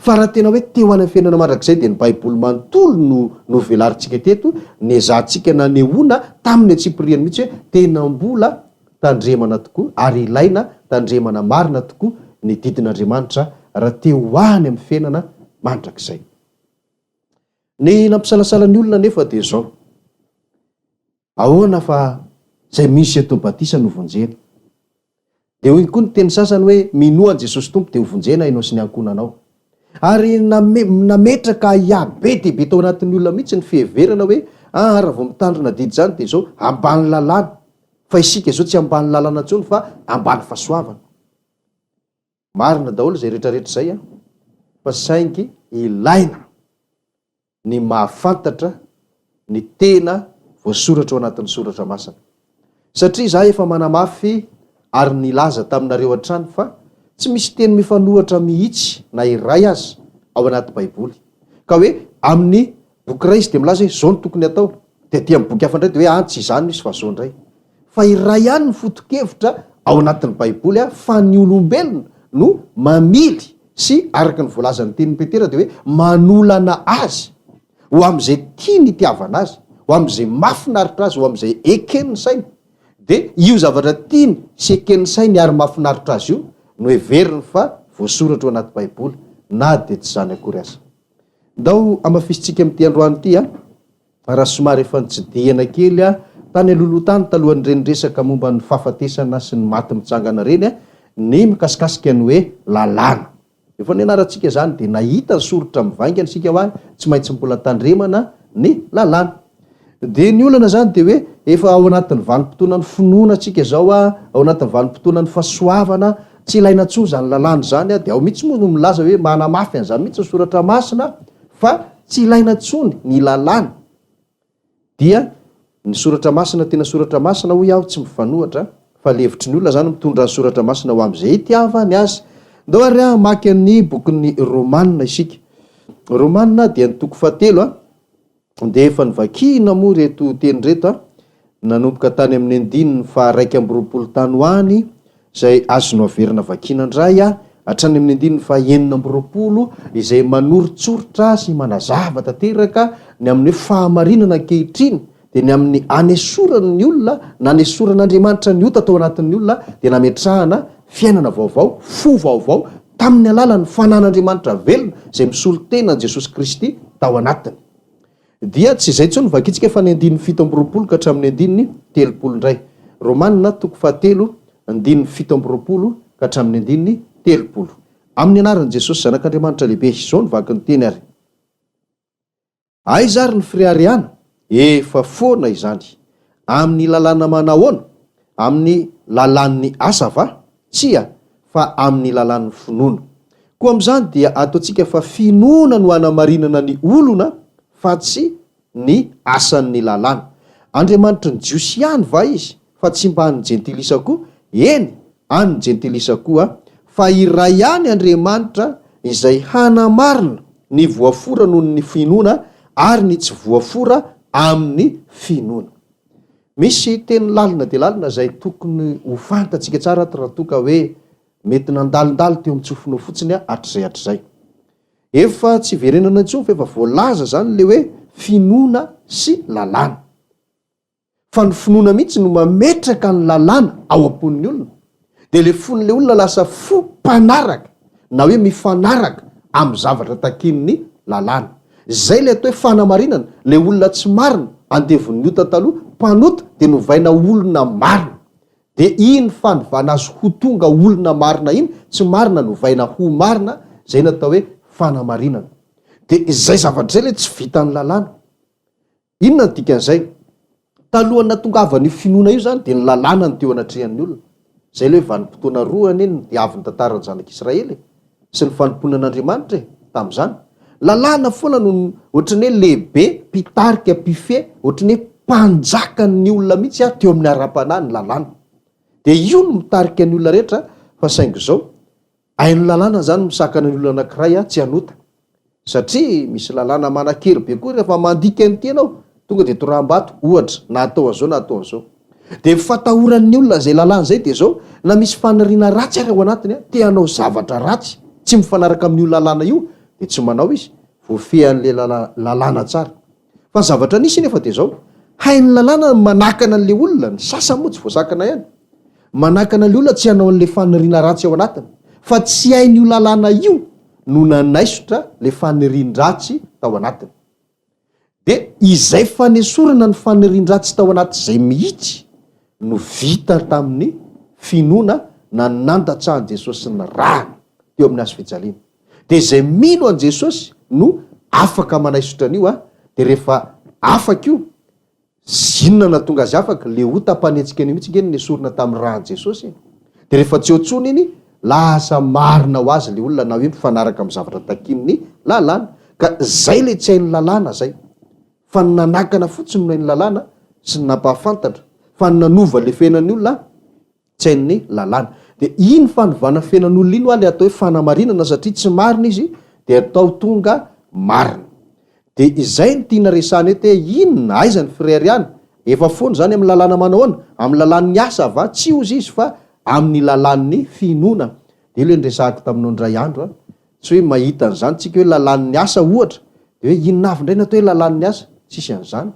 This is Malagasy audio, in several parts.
fa raha tena hoe teo any amin'ny fiainana mandrakizay dia ny baiboly manontolo no velarintsika teto ny ezahantsika na nehoana tamin'ny atsipiriany mihitsy hoe tena mbola tandremana tokoa ary ilaina tandremana marina tokoa ny didin'Andriamanitra raha teo any amin'ny fiainana mandrakizay. Ny nampisalasala ny olona nefa dia zao, ahoana fa zay misy eto batisa no vonjena, dia hoy koa ny teny sasany hoe minoan Jesosy tompo dia hovonjena ianao sy ny ankonanao, ary nametraka iabe dehibe tao anatin'ny olona mihitsy ny fiheverana hoe raha vao mitandrina didy zany dia zao ambany lalàna, fa isika zao tsy ambany lalàna intsony fa ambany fahasoavana. Marina daholo zay rehetrarehetra zay fa saingy ilaina ny mahafantatra ny tena voasoratra ao anatin'ny soratra masina, satria za efa manamafy ary nilaza taminareo hatrany fa tsy misy teny mifanohitra mihitsy na iray azy ao anaty baiboly ka hoe amin'ny boky iray izy dia milaza hoe zao no tokony atao, dia aty amin'ny boky hafa indray dia hoe tsy izany misy fa zao indray, fa iray ihany ny foto-kevitra ao anatin'ny baiboly fa ny olombelona no mamily sy araka ny voalazan'ny tenin'ny Petera dia hoe manolana azy ho amin'izay tia ny itiavana azy, ho amin'izay mahafinaritra azy, ho amin'izay eken'ny sainy. Dia io zavatra tiany sy eken'ny sainy ary mahafinaritra azy io no heveriny fa voasoratra ao anaty baiboly na dia tsy zany akory aza. Ndao amafisitsika amin'ity androany ity raha somary efa nitsidihana kely tany aloloha-tany talohan'ny reny resaka momba ny fahafatesana sy ny maty mitsangana reny ny mikasikasika ny hoe lalàna. Efa ny anarantsika zany dia nahita ny soritra mivaingana sika ho tsy maintsy mbola tandremana ny lalàna. Dia ny olana zany dia hoe efa ao anatin'ny vanim-potoana ny finoana atsika zao ao anatin'ny vanim-potoana ny fahasoavana, tsy ilaina intsony zany lalàna zany dia ao mihitsy moa no milaza hoe manamafy an'izany mihitsy ny soratra masina fa tsy ilaina intsony ny lalàna. Dia ny soratra masina tena soratra masina hoy aho tsy mifanohatra fa levitry ny olona zany mitondra ny soratra masina ho amin'izay itiavany azy. Ndao ary maky ny bokin'ny Romanina isika. Romanina dia ny toko 7 dia efa nivakina moa reto teny reto nanomboka tany amin'ny andininy fa 1 tany ho any izay azonao averina vakina indray hatrany amin'ny andininy fa 9 izay manoritsoritra sy manazava tanteraka ny amin'ny fahamarinana ankehitriny dia ny amin'ny anesorana ny olona na anesoran'Andriamanitra ny ota tao anatin'ny olona dia nametrahana fiainana vaovao, fo vaovao tamin'ny alalan'ny fanan'Andriamanitra velona izay misolo tena Jesosy Kristy tao anatiny. Dia tsy izay intsony vakitsika fa ny andininy 17 ka hatramin'ny andininy 30 indray. Romanina toko 7 andininy 17 ka hatramin'ny andininy 30. Amin'ny anaran'i Jesosy zanak'Andriamanitra lehibe izao ny vaky ny teny ary. Aiza ary ny friariana? Efa foana izany. Amin'ny lalàna manahoana? Amin'ny lalàn'ny asa va? Tsia, fa amin'ny lalàn'ny finoana. Koa amin'izany dia ataontsika fa finoana no hanamarinana ny olona fa tsy ny asan'ny lalàna. Andriamanitra ny jiosy ihany va izy fa tsy mba ny jentilisa koa? Eny, any jentilisa koa fa iray ihany Andriamanitra izay hanamarina ny voafora noho ny finoana ary ny tsy voafora amin'ny finoana. Misy teny lalina dia lalina izay tokony ho fantatsika tsara raha toa ka hoe mety nandalindalo teo amin'ny tsofinao fotsiny hatr'izay. Efa tsy verenana intsony fa efa voalaza zany le hoe finoana sy lalàna. Fa ny finoana mihitsy no mametraka ny lalàna ao am-pon'ny olona. Dia le fon'le olona lasa fo mpanaraka na hoe mifanaraka amin'ny zavatra takin'ny lalàna. Zay le atao hoe fanamarinana, le olona tsy marina andevon'ny ota taloha mpanota dia novaina olona marina. Dia iny fanovana azy ho tonga olona marina iny, tsy marina novaina ho marina, zay natao hoe fanamarinana. Dia izay zavatra izay le tsy vitan'ny lalàna. Inona ny dikan'izay? Talohany natongavany finoana io zany dia ny lalàna ny teo anatrehan'ny olona. Zay le hoe vanim-potoana roany iny dia avy ny tantaran'ny zanak'Israely sy ny fanomponan'Andriamanitra tamin'izany. Lalàna foana no ohatrany hoe lehibe, mpitarika, mpifeh, ohatrany hoe mpanjakan'ny olona mihitsy teo amin'ny ara-panahy ny lalàna. Dia io no mitarika ny olona rehetra fa saingy izao hain'ny lalàna zany misakana ny olona anankiray tsy hanota. Satria misy lalàna manan-kery be koa rehefa mandika ny tenao tonga dia toram-bato ohatra na atao an'izao na atao an'izao. Dia fatahoran'ny olona zay lalàna zay dia zao na misy fanariana ratsy ary ao anatiny te hanao zavatra ratsy tsy mifanaraka amin'io lalàna io de tsy manao izy voafehan'le lalàna tsara fa ny zavatra nisy nefa de zao hainy lalàna manakana an'le olona ny sasa moa tsy voasakana ihany manakana an'le olona tsy hanao an'le faniriana ratsy ao anatiny fa tsy hain'io lalàna io no nanaisotra le fanirian-dratsy tao anatiny de izay fanesorana ny fanirian-dratsy tao anaty zay mihitsy no vita tamin'ny finoana na nandatsahan Jesosy ny rany teo amin'ny azo fijaliana de zay mino an Jesosy no afaka manaisotra an'io de rehefa afaka io zinona na tonga azy afaka le ota-panetsika an'io mihitsy ngeny nesorina tamin'ny rahan Jesosy de rehefa tsy otsony iny lasa marina ho azy le olona na hoe mifanaraka amin'ny zavatra takin'ny lalàna ka zay le tsy hain'ny lalàna zay fa ny nanakana fotsiny no hain'ny lalàna sy ny nampahafantatra fa ny nanova le fiainan'ny olona tsy hain'ny lalàna de iny fanovana fiainan'olona iny le atao hoe fanamarinana satria tsy marina izy de atao tonga marina de izay ny tiana resahana ety inona aiza ny frère ihany efa foana zany amin'ny lalàna manahoana amin'ny lalàn'ny asa va tsy ozy izy fa amin'ny lalàn'ny finoana de ilo ndresahako taminao ndray andro tsy hoe mahita an'izany tsika hoe lalàn'ny asa ohatra de hoe inona avy indray natao hoe lalàn'ny asa tsisy an'izany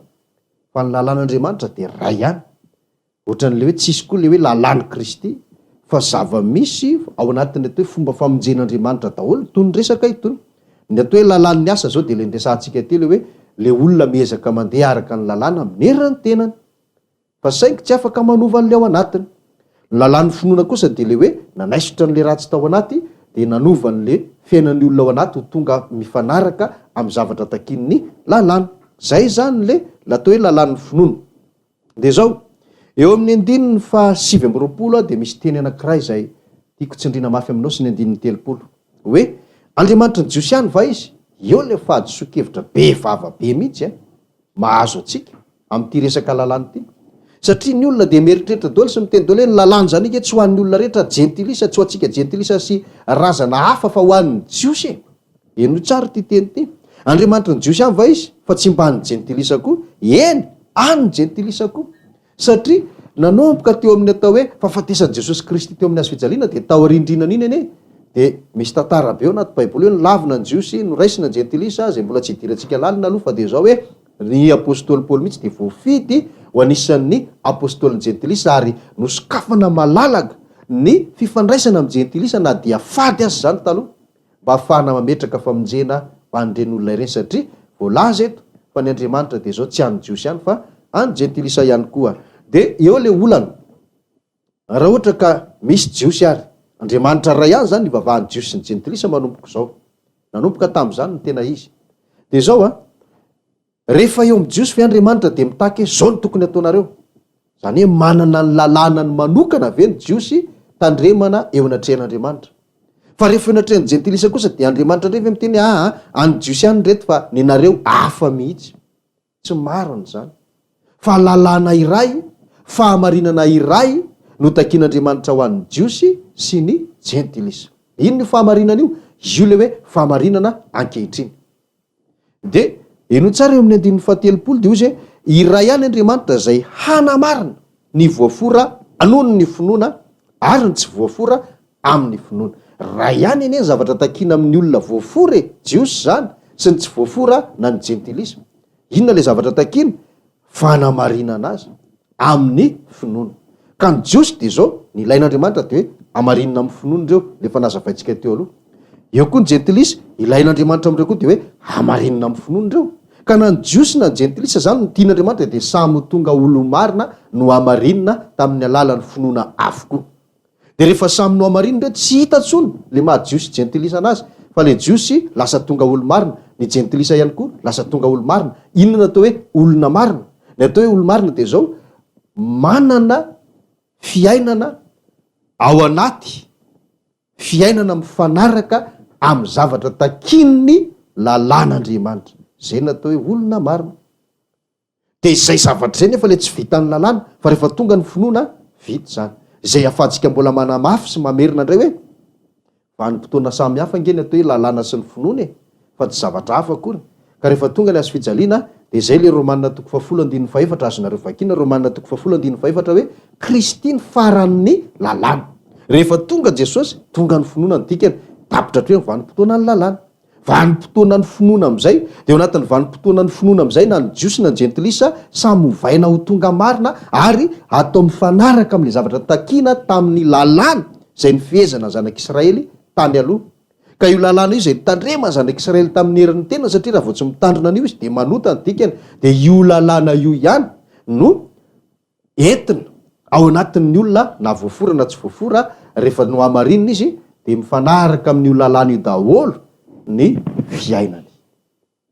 fa ny lalàn'Andriamanitra de ray ihany ohatran'le hoe tsisy koa le hoe lalàn'i Kristy fa zava-misy ao anatin'ny atao hoe fomba famonjen'Andriamanitra daholo toy ny resaka itony ny atao hoe lalàn'ny asa zao de le ndresantsika ty le hoe le olona miezaka mandeha araka ny lalàna minerina ny tenany fa saingy tsy afaka manova an'le ao anatiny ny lalàn'ny finoana kosa de le hoe nanaisotra n'le ratsy tao anaty de nanova n'le fiainan'ny olona ao anaty ho tonga mifanaraka amin'ny zavatra takin'ny lalàna zay zany le latao hoe lalàn'ny finoana de zao eo amin'ny andininy fa 7 de misy teny anankiray zay tiako tsindrina mafy aminao sy ny andininy 30 hoe Andriamanitra ny jiosy ihany va izy eo le fahadisokevitra be vava be mihitsy mahazo atsika amin'ity resaka lalàna ity satria ny olona de mieritreritra daholo sy miteny daholo hoe ny lalàna zany ike tsy ho an'ny olona rehetra jentilisa tsy ho antsika jentilisa sy razana hafa fa ho an'ny jiosy eno tsara ty teny ty Andriamanitra ny jiosy ihany va izy fa tsy mba ny jentilisa koa eny any jentilisa koa satria nanomboka teo amin'ny atao hoe fahafatesan'i Jesosy Kristy teo amin'ny azo fijaliana de tao arindrinana iny ene de misy tantara be ao anaty baiboly hoe nilavina ny jiosy noraisina ny jentilisa zay mbola tsy hidirantsika lalina aloha fa de zao hoe ny apôstôly Paoly mihitsy de voafidy ho anisan'ny apôstôlin'ny jentilisa ary nosokafana malalaka ny fifandraisana amin'ny jentilisa na dia fady azy zany taloha mba ahafahana mametraka famonjena ho an'ireny olona ireny satria voalaza eto fa ny Andriamanitra de zao tsy any jiosy ihany fa any jentilisa ihany koa de eo le olana raha ohatra ka misy jiosy ary Andriamanitra ray ihany zany nivavahan'ny jiosy sy ny jentilisa manomboka zao nanomboka tam'zany ny tena izy de zao rehefa eo amin'ny jiosy fe Andriamanitra de mitaky zao ny tokony ataonareo zany hoe manana ny lalàna ny manokana ve ny jiosy tandremana eo anatrehan'Andriamanitra fa rehefa eo anatrehan'ny jentilisa kosa de Andriamanitra ndray ve miteny any jiosy ihany reto fa ny nareo hafa mihitsy tsy marina zany fa lalàna iray fahamarinana iray no takian'Andriamanitra ho an'ny jiosy sy ny jentilisa ino ny fahamarinana io io le hoe fahamarinana ankehitriny de eno tsara eo amin'ny andininy 30 de ozy iray ihany Andriamanitra zay hanamarina ny voafora anono ny finoana ary ny tsy voafora amin'ny finoana ray ihany eny zavatra takiana amin'ny olona voafora jiosy zany sy ny tsy voafora na ny jentilisa inona le zavatra takiana fanamarinana azy amin'ny finoana ka ny jiosy de zao ny ilain'Andriamanitra de hoe amarinina amin'ny finoana reo lefa nazavaintsika teo aloha eo koa ny jentilisa ilain'Andriamanitra am'ireo koa de hoe amarinina amin'ny finoana reo ka na ny jiosy na ny jentilisa zany ny tian'Andriamanitra de samy tonga olo marina no amarinina tamin'ny alalan'ny finoana avokoa de rehefa samy no amarinina reo tsy hita tsony le maha jiosy jentilisa anazy fa le jiosy lasa tonga olo marina ny jentilisa ihany koa lasa tonga olo marina inona natao hoe olona marina ny atao hoe olo marina de zao manana fiainana ao anaty fiainana mifanaraka amin'ny zavatra takin'ny lalàn'Andriamanitra zay natao hoe olona marina de izay zavatra zay nefa le tsy vitan'ny lalàna fa rehefa tonga ny finoana vita zany zay afahantsika mbola manamafy sy mamerina indray hoe vanim-potoana samy hafa ngeny atao hoe lalàna sy ny finoana fa tsy zavatra hafa akory ka rehefa tonga le azo fijaliana de zay le Romanina 10:4 azonareo vakina Romanina 10:4 hoe Kristy ny faran'ny lalàna rehefa tonga Jesosy tonga ny finoana ny dikany tapitra hatreo ny vanim-potoana ny lalàna vanim-potoana ny finoana am'izay de ao anatin'ny vanim-potoana ny finoana am'izay na ny jiosy na ny jentilisa samy hovaina ho tonga marina ary atao mifanaraka am'le zavatra takina tamin'ny lalàna zay ny fihezana zanak'Israely tany aloha. Ka io lalàna io zay nitandrema zanak'Israely tamin'ny herin'ny tena satria raha vao tsy mitandrina an'io izy de manota ny dikany. De io lalàna io ihany no entina ao anatin'ny olona na voafora na tsy voafora rehefa no amarinina izy de mifanaraka amin'io lalàna io daholo ny fiainany.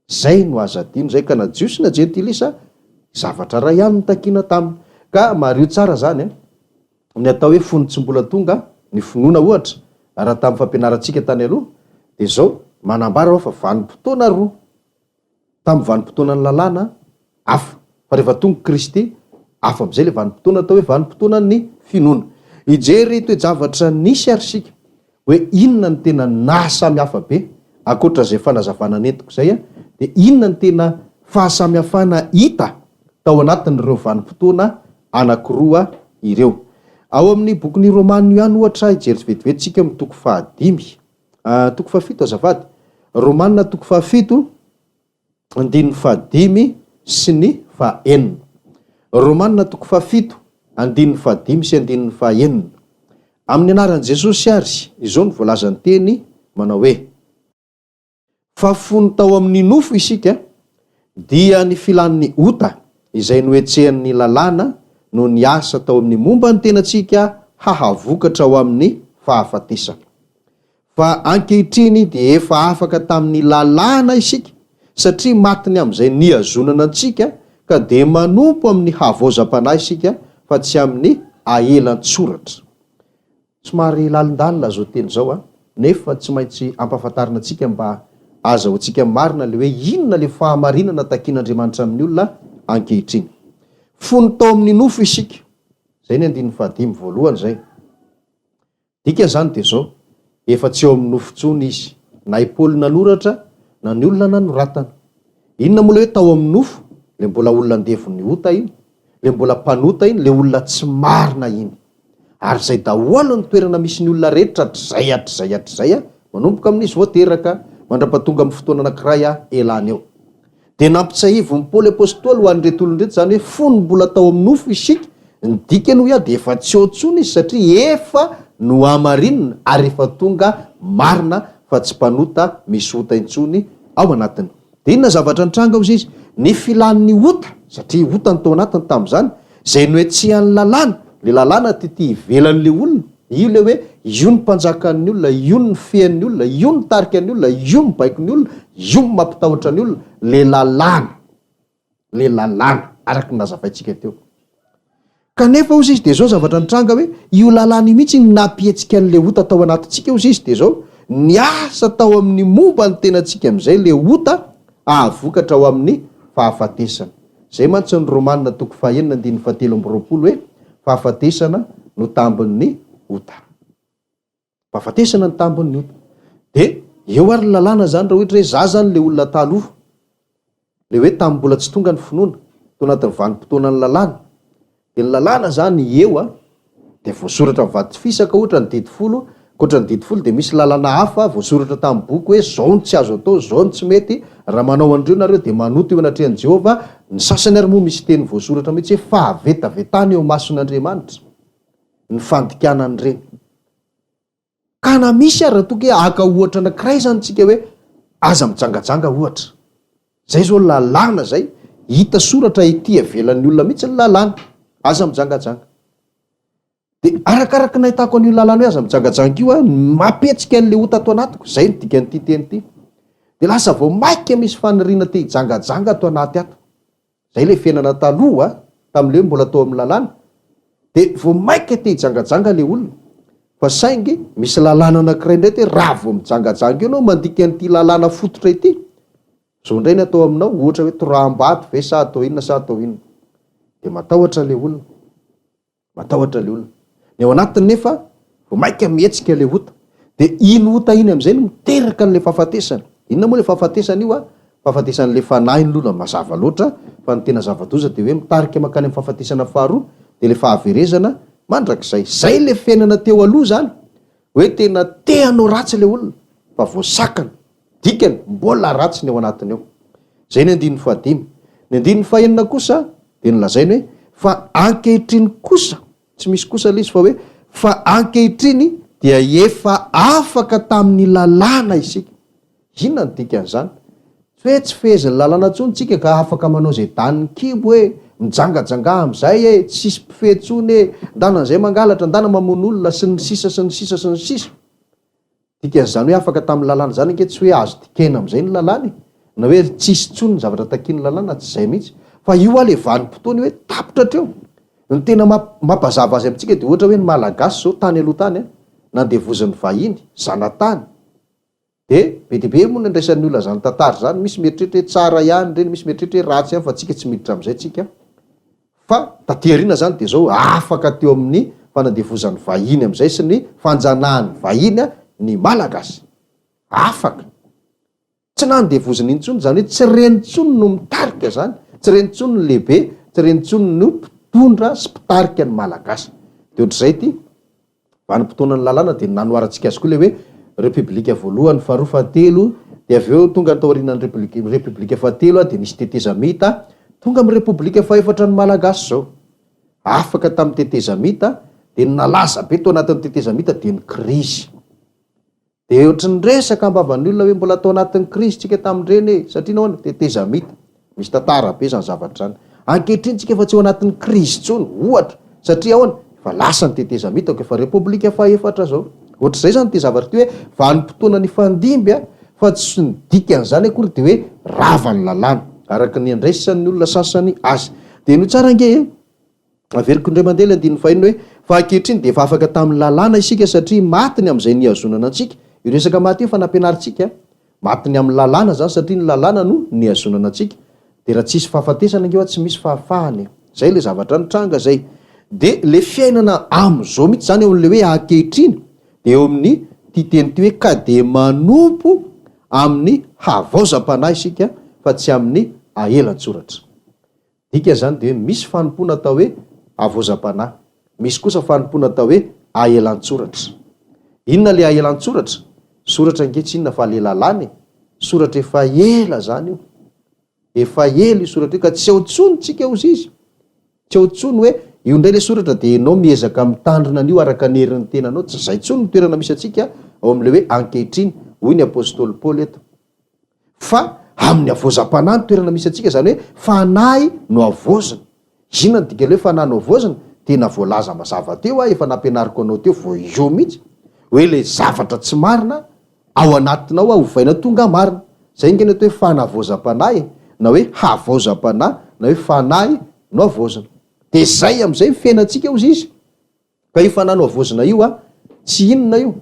Zay no aza adino zay ka na jiosy na jentilisa zavatra ray ihany takina taminy. Ka mario tsara zany ny atao hoe fony tsy mbola tonga ny finoana ohatra raha tamin'ny fampianarantsika tany aloha de zao manambara ao fa vanim-potoana roa tamin'ny vanim-potoana ny lalàna hafa fa rehefa tonga Kristy hafa am'izay le vanim-potoana atao hoe vanim-potoana ny finoana. Ijery toe-javatra nisy ary sika hoe inona ny tena nahasamy hafa be akoatra zay fanazavana nentiko zay de inona ny tena fahasamihafana hita tao anatin'ireo vanim-potoana anakiroa ireo. Ao amin'ny bokin'ny Romanina ihany ohatra ijery vetivetsika amin'ny toko 5 toko 7 azafady. Romanina toko 7 andininy 5 sy ny 9. Romanina toko 7 andininy 5 sy andininy 9. Amin'ny anaran'i Jesosy ary izao ny voalazany teny manao hoe fa fony tao amin'ny nofo isika dia ny filan'ny ota izay noetsehan'ny lalàna no ny asa tao amin'ny momba ny tenantsika hahavokatra ao amin'ny fahafatesana. Fa ankehitriny de efa afaka tamin'ny lalàna isika satria matiny am'izay niazonana antsika ka de manompo amin'ny havaozam-panahy isika fa tsy amin'ny aelan-tsoratra. Somary lalindalina zao teny zao nefa tsy maintsy ampahafantarina antsika mba azahoantsika marina le hoe inona le fahamarinana takian'Andriamanitra amin'ny olona ankehitriny. Fony tao amin'ny nofo isika zay ny andininy 5 voalohany zay. Dika zany de zao efa tsy eo amin'ny nofo tsony izy na i Paoly nanoratra na ny olona nanoratana. Inona moa le hoe tao amin'ny nofo? Le mbola olona andevon'ny ota iny, le mbola mpanota iny, le olona tsy marina iny. Ary zay daholo ny toerana misy ny olona rehetra hatrizay manomboka amin'izy voateraka mandra-pahatonga amin'ny fotoana anankiray elany eo. De nampitsahivo ny Paoly apôstôly ho an'ireto olon'reto zany hoe fony mbola tao amin'ny nofo isika ny dikany hoe de efa tsy eo tsony izy satria efa no amarinina ary efa tonga marina fa tsy mpanota misy ota intsony ao anatiny. De inona zavatra nitranga ao izy? Ny filan'ny ota satria ota ny tao anatiny tamin'izany zay noetsehan'ny lalàna. Le lalàna ty ivelan'le olona io le hoe io ny mpanjakan'ny olona, io ny fean'ny olona, io ny tarikan'ny olona, io ny baikon'ny olona, io ny mampitahotra ny olona. Le lalàna araky nazavaitsika teo. Kanefa ozy izy de zao zavatra nitranga hoe io lalàna mihitsy napietsika an'le ota tao anatintsika ozy izy de zao ny asa tao amin'ny momba ny tenantsika am'izay le ota ahavokatra ao amin'ny fahafatesana. Zay mantsy ny Romanina toko 9:7 hoe fahafatesana no tambon'ny ota. Fahafatesana ny tambon'ny ota. De eo ary lalàna zany raha ohatra hoe za zany le olona taloha le hoe tamin'ny mbola tsy tonga ny finoana to anatin'ny vanim-potoana ny lalàna. De ny lalàna zany eo de voasoratra vaty fisaka ohatra ny 10 koatra ny 10 de misy lalàna hafa voasoratra tamin'ny boky hoe zao ny tsy azo atao, zao ny tsy mety. Raha manao andreo nareo de manoto eo anatrehan'i Jehova. Ny sasany ary moa misy teny voasoratra mihitsy hoe fahavetavetany eo mason'Andriamanitra ny fandikanany reny. Ka na misy ary raha toka hoe aka ohatra anankiray zany tsika hoe aza mijangajanga ohatra. Zay zao lalàna zay hita soratra ity avelan'ny olona mihitsy ny lalàna aza mijangajanga. De arakaraky nahitako an'io lalàna hoe aza mijangajanga io mapetsika an'le ota ato anatiko. Zay ny dikan'ity teny ity. De lasa vao maika misy faniriana te hijangajanga ato anaty ato. Zay le fiainana taloha tam'le mbola tao amin'ny lalàna. De vao maika te hijangajanga le olona. Fa saingy misy lalàna anankiray indray te raha vao mijangajanga io anao mandika an'ity lalàna fototra ity. Zao indray ny atao aminao ohatra hoe toram-bato ve sa atao inona sa atao inona. De matahotra le olona. Matahotra le olona. Ny ao anatiny nefa vao maika mihetsika le ota. De ino ota iny am'izay no miteraka an'le fahafatesana. Inona moa le fahafatesana io fahafatesan'le fanahy ny lona mazava loatra fa ny tena zava-doza de hoe mitarika makany amin'ny fahafatesana faharoa de le fahaverezana mandrakizay. Zay le fiainana teo aloha zany hoe tena tehanao ratsy le olona fa voasakana dikany mbola ratsy ny ao anatiny ao. Zay ny andin'ny fahadimy. Ny andin'ny fahenina kosa dia nylazainy hoe fa ankehitriny kosa, tsy misy kosa le izy fa hoe fa ankehitriny dia efa afaka tamin'ny lalàna isika. Inona ny dikan'izany? Tsy hoe tsy fehezin'ny lalàna ntsony tsika ka afaka manao zay daniny kibo hoe mijangajanga am'izay tsisy mpifehetsony ndanan'izay mangalatra ndana mamono olona sy ny sisa sy ny sisa sy ny sisa. Dikan'izany hoe afaka tamin'ny lalàna zany anke tsy hoe azo dikena am'izay ny lalàna na hoe tsisy tsony ny zavatra takiany lalàna tsy zay mihitsy fa io a le vanim-potoany hoe tapitra treo. Ny tena mampazava azy amintsika dia ohatra hoe ny malagasy zao tany aloha tany nandevozan'ny vahiny zanatany de be dia be moa ny andraisan'ny olona zany tantara zany, misy mieritreritra tsara ihany reny, misy mieritreritra ratsy ihany fa tsika tsy miditra am'izay tsika fa taterina zany dia zao afaka teo amin'ny fanandevozan'ny vahiny am'izay sy ny fanjanahan'ny vahiny ny malagasy afaka tsy nandevozany intsony zany hoe tsy renitsony no mitarika zany, tsy renitsony ny lehibe, tsy renitsony no mpitondra sy mpitarika ny malagasy. De ohatr'izay ty vanim-potoanany lalàna dia nanoarantsika azy koa le hoe republika voalohany faharoa fahatelo dia avy eo tonga ny taorianany republika fahatelo dia nisy tetezamita tonga amin'ny republika faefatra ny malagasy zao afaka tamin'ny tetezamita dia nalaza be tao anatin'ny tetezamita dia ny krizy. De ohatry ny resaka ambavan'ny olona hoe mbola tao anatin'ny krizy tsika tamindreny satria nahoana tetezamita misy tantara be zany zavatra zany. Ankehitriny tsika efa tsy ao anatin'ny krizy tsony ohatra satria ahoana efa lasa ny tetezamita ko efa republika faefatra zao. Ohatr'izay zany ty zavatra ty hoe vanim-potoana ny fandimby fa tsy ny dikan'izany akory dia hoe ravany lalàna araka ny andraisan'ny olona sasany azy. De no tsara nge averiko indray mandeha le andin'ny fahinina hoe fa ankehitriny dia efa afaka tamin'ny lalàna isika satria matiny am'izay niazonana antsika. Io resaka maty io fa nampianarintsika matiny amin'ny lalàna zany satria ny lalàna no niazonana antsika. De raha tsisy fahafatesana angeo tsy misy fahafahany. Zay le zavatra nitranga zay. De le fiainana am'izao mihitsy zany eo amin'le hoe ankehitriny dia eo amin'ny ty teny ty hoe ka de manompo amin'ny havaozam-panahy isika fa tsy amin'ny aelan-tsoratra. Dika zany dia hoe misy fanompona atao hoe havaozam-panahy, misy kosa fanompona atao hoe aelan-tsoratra. Inona le aelan-tsoratra? Soratra ankehitriny inona fa le lalàna soratra efa ela zany io, efa ela io soratra io ka tsy ao tsony tsika ozy izy, tsy ao tsony hoe io ndray le soratra dia ianao miezaka mitandrina an'io araka ny herin'ny tenanao. Tsy zay tsony ny toerana misy atsika ao amin'le hoe ankehitriny hoy ny apôstôly Paoly eto fa amin'ny havaozam-panahy ny toerana misy atsika zany hoe fanahy no havaozana. Inona ny dikany hoe fanahy no havaozana? Tena voalaza mazava teo efa nampianariko anao teo vo io mihitsy hoe le zavatra tsy marina ao anatinao hovaina tonga marina. Zay ngeny atao hoe fanavaozam-panahy na hoe havaozam-panahy na hoe fanahy no havaozana. De zay am'izay fiainantsika ozy izy ka io fanahy no havaozana io tsy inona io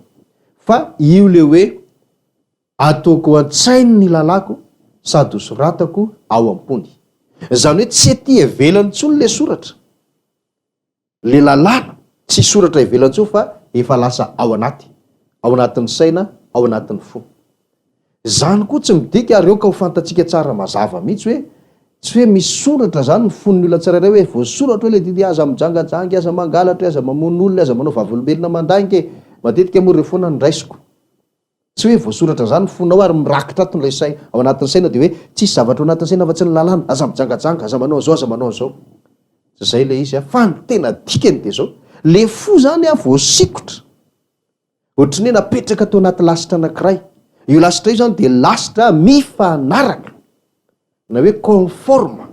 fa io le hoe ataoko an-tsainy ny lalàko sady hosoratako ao am-pony. Zany hoe tsy ety ivelany tsony le soratra, le lalàna tsy soratra ivelany tsony fa efa lasa ao anatin'ny saina, ao anatin'ny fo. Zany koa tsy midika ary eo ka ho fantatsika tsara mazava mihitsy hoe tsy hoe misy soratra zany ny fon'ny olona tsirairay hoe voasoratra hoe le didy aza mijangajangy, aza mangalatra, aza mamono olona, aza manao vavolombelona mandangy. Matetika moa refoana ny raisiko tsy hoe voasoratra zany ny fonao ary mirakitra ato nilay saina ao anatin'ny saina dia hoe tsisy zavatra ao anatin'ny saina fa tsy ny lalàna, aza mijangajanga, aza manao zao, aza manao zao. Zay le izy fa ny tena dikany dia zao le fo zany voasikotra ohatrany hoe napetraka tao anaty lasitra anankiray. Io lasitra io zany dia lasitra mifanaraka na hoe conforme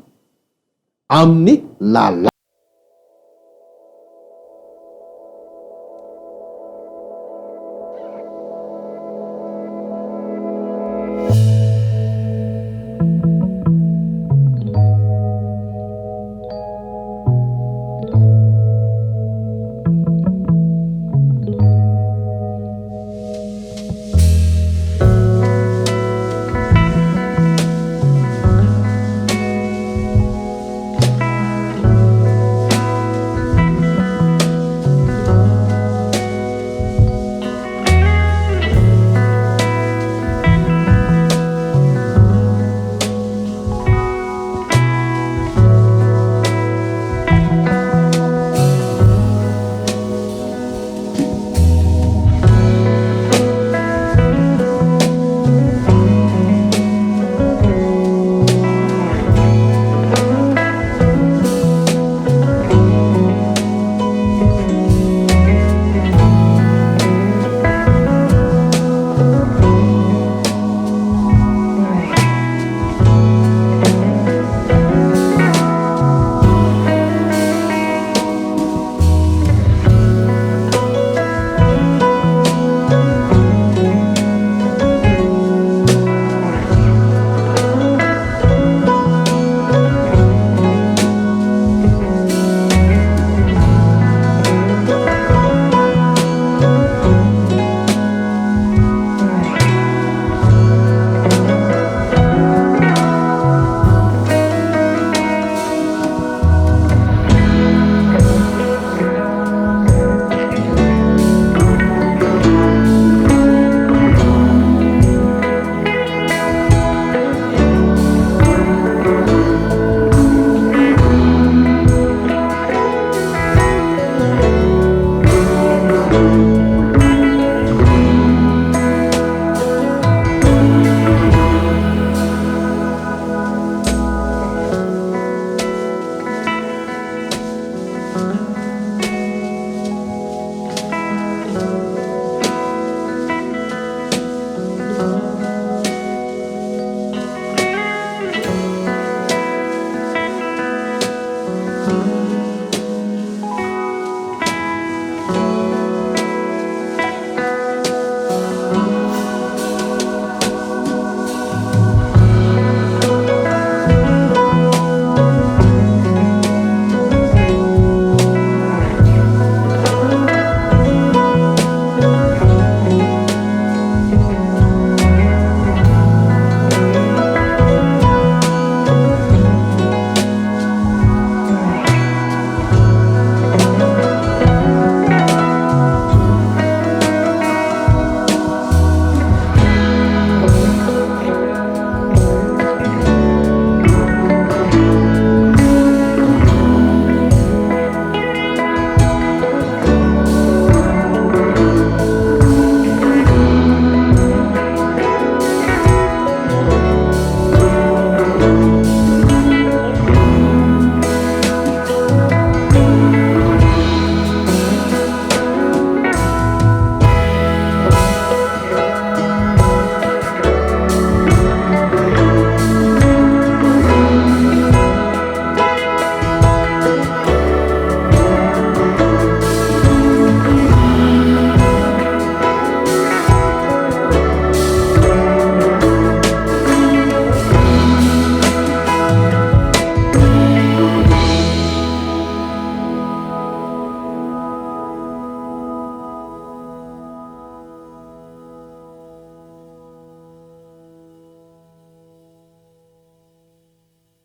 amin'ny lalàna.